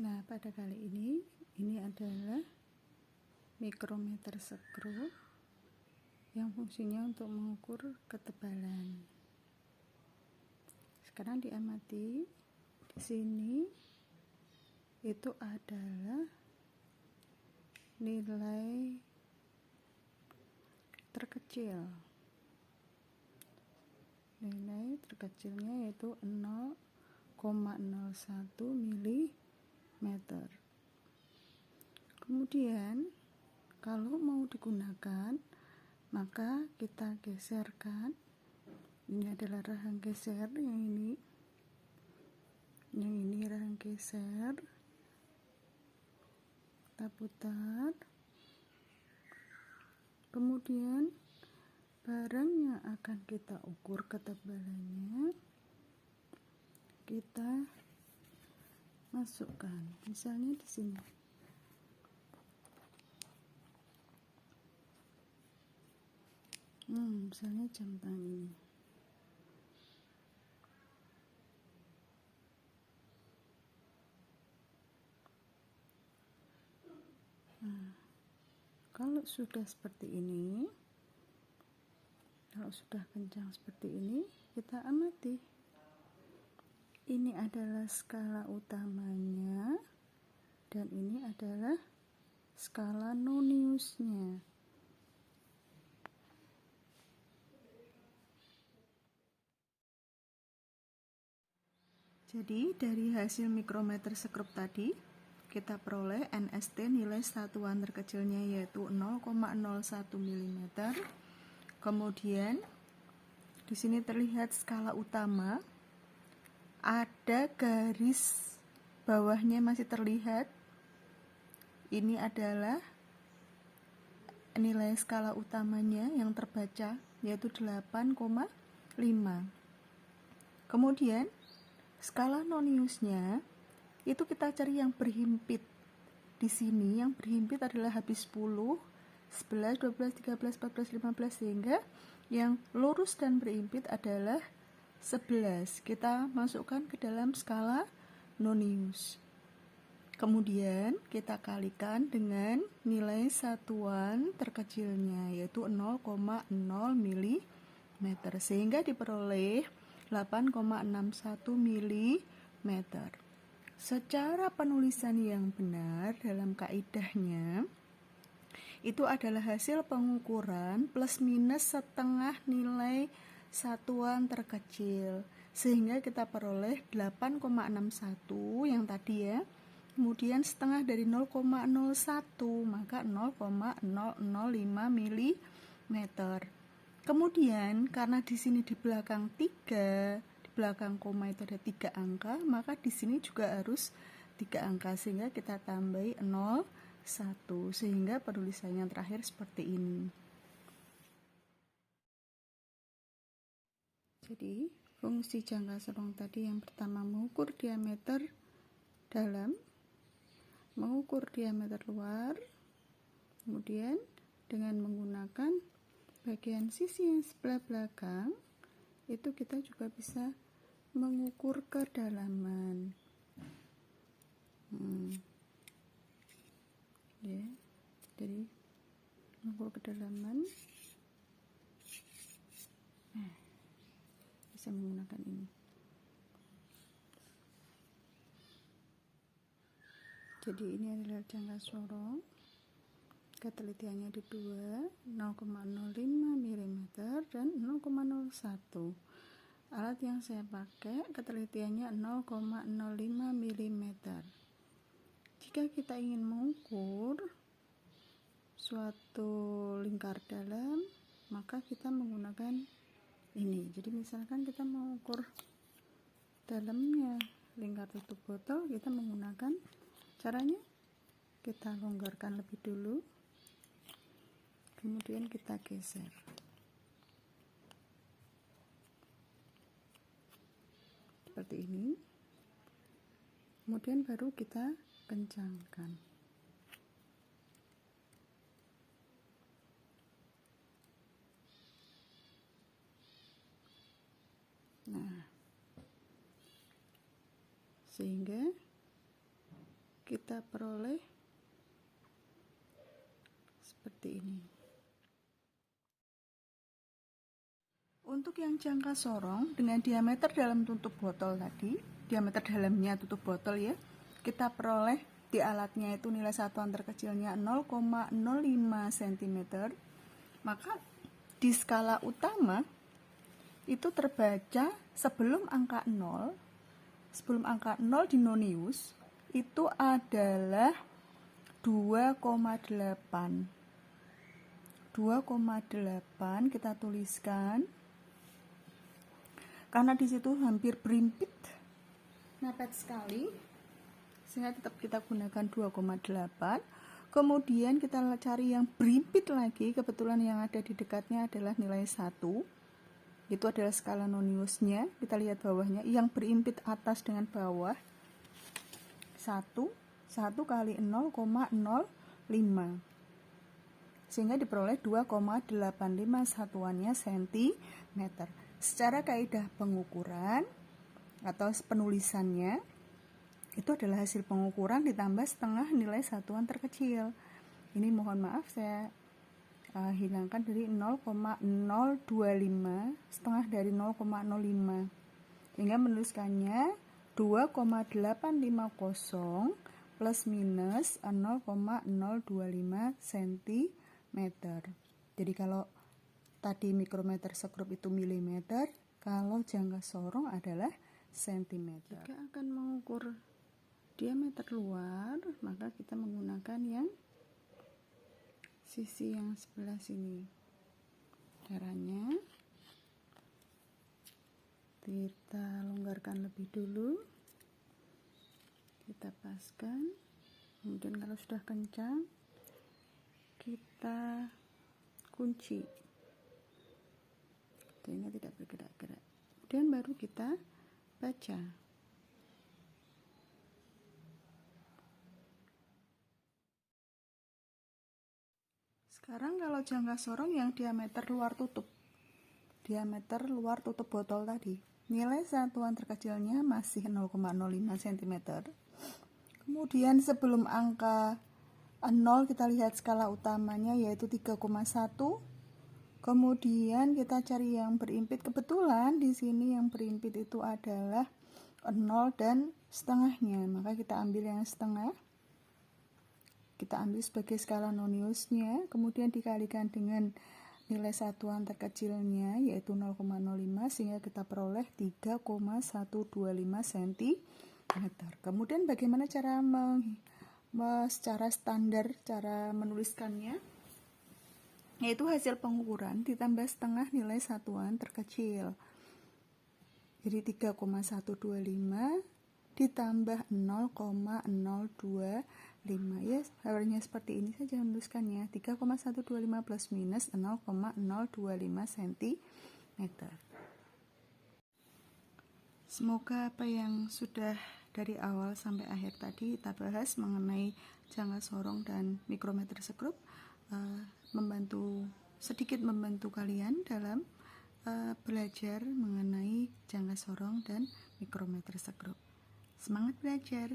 Nah, pada kali ini adalah mikrometer skru yang fungsinya untuk mengukur ketebalan. Sekarang diamati, di sini itu adalah nilai terkecil. Nilai terkecilnya yaitu 0,01 mm. Kemudian kalau mau digunakan, maka kita geserkan. Ini adalah rahang geser, yang ini rahang geser. Kita putar. Kemudian barang yang akan kita ukur ketebalannya kita masukkan, misalnya di sini. Misalnya jam tangan ini. Kalau sudah seperti ini, kalau sudah kencang seperti ini, kita amati. Ini adalah skala utamanya dan ini adalah skala noniusnya. Jadi dari hasil mikrometer skrup tadi kita peroleh NST nilai satuan terkecilnya yaitu 0,01 mm. Kemudian di sini terlihat skala utama, ada garis bawahnya masih terlihat. Ini adalah nilai skala utamanya yang terbaca yaitu 8,5. Kemudian skala noniusnya itu kita cari yang berhimpit. Di sini yang berhimpit adalah habis 10, 11, 12, 13, 14, 15 sehingga yang lurus dan berhimpit adalah 11. Kita masukkan ke dalam skala nonius. Kemudian kita kalikan dengan nilai satuan terkecilnya yaitu 0,0 mm sehingga diperoleh 8,61 mm. Secara penulisan yang benar dalam kaidahnya itu adalah hasil pengukuran plus minus setengah nilai satuan terkecil sehingga kita peroleh 8,61 yang tadi ya. Kemudian setengah dari 0,01 maka 0,005 mm. Kemudian karena di sini di belakang 3, di belakang koma itu ada 3 angka, maka di sini juga harus 3 angka sehingga kita tambahi 0, 1 sehingga penulisannya terakhir seperti ini. Jadi fungsi jangka serong tadi yang pertama mengukur diameter dalam, mengukur diameter luar, kemudian dengan menggunakan bagian sisi yang sebelah belakang itu kita juga bisa mengukur kedalaman. Ya, jadi mengukur kedalaman bisa menggunakan ini. Jadi ini adalah jangka sorong, ketelitiannya di 2, 0,05 mm dan 0,01. Alat yang saya pakai ketelitiannya 0,05 mm. Jika kita ingin mengukur suatu lingkar dalam, maka kita menggunakan ini. Jadi misalkan kita mengukur dalamnya lingkar tutup botol, kita menggunakan caranya kita longgarkan lebih dulu, kemudian kita geser. Seperti ini. Kemudian baru kita kencangkan. Nah, sehingga kita peroleh seperti ini. Untuk yang jangka sorong dengan diameter dalam tutup botol tadi, diameter dalamnya tutup botol ya, kita peroleh di alatnya itu nilai satuan terkecilnya 0,05 cm. Maka di skala utama itu terbaca sebelum angka 0 di nonius itu adalah 2,8 kita tuliskan karena di situ hampir berimpit, mepet sekali, sehingga tetap kita gunakan 2,8. Kemudian kita cari yang berimpit lagi, kebetulan yang ada di dekatnya adalah nilai 1, itu adalah skala noniusnya. Kita lihat bawahnya, yang berimpit atas dengan bawah 1 kali 0,05, sehingga diperoleh 2,85 satuannya sentimeter. Secara kaidah pengukuran atau penulisannya itu adalah hasil pengukuran ditambah setengah nilai satuan terkecil. Ini mohon maaf saya hilangkan dari 0,025, setengah dari 0,05, sehingga menuliskannya 2,850 plus minus 0,025 cm. Jadi kalau tadi mikrometer sekrup itu milimeter, kalau jangka sorong adalah sentimeter. Jika akan mengukur diameter luar, maka kita menggunakan yang sisi yang sebelah sini. Caranya kita longgarkan lebih dulu, kita paskan, kemudian kalau sudah kencang kita kunci sehingga tidak bergerak-gerak, kemudian baru kita baca. Sekarang kalau jangka sorong yang diameter luar tutup botol tadi, nilai satuan terkecilnya masih 0,05 cm. Kemudian sebelum angka 0 kita lihat skala utamanya yaitu 3,1. Kemudian kita cari yang berimpit, kebetulan di sini yang berimpit itu adalah 0 dan setengahnya, maka kita ambil yang setengah. Kita ambil sebagai skala noniusnya, kemudian dikalikan dengan nilai satuan terkecilnya yaitu 0,05, sehingga kita peroleh 3,125 cm. Kemudian bagaimana cara secara standar cara menuliskannya? Yaitu hasil pengukuran ditambah setengah nilai satuan terkecil. Jadi 3,125 ditambah 0,025, ya harusnya seperti ini saja menuliskannya, 3,125 plus minus 0,025 cm. Semoga apa yang sudah dari awal sampai akhir tadi kita bahas mengenai jangka sorong dan mikrometer sekrup sedikit membantu kalian dalam belajar mengenai jangka sorong dan mikrometer sekrup. Semangat belajar!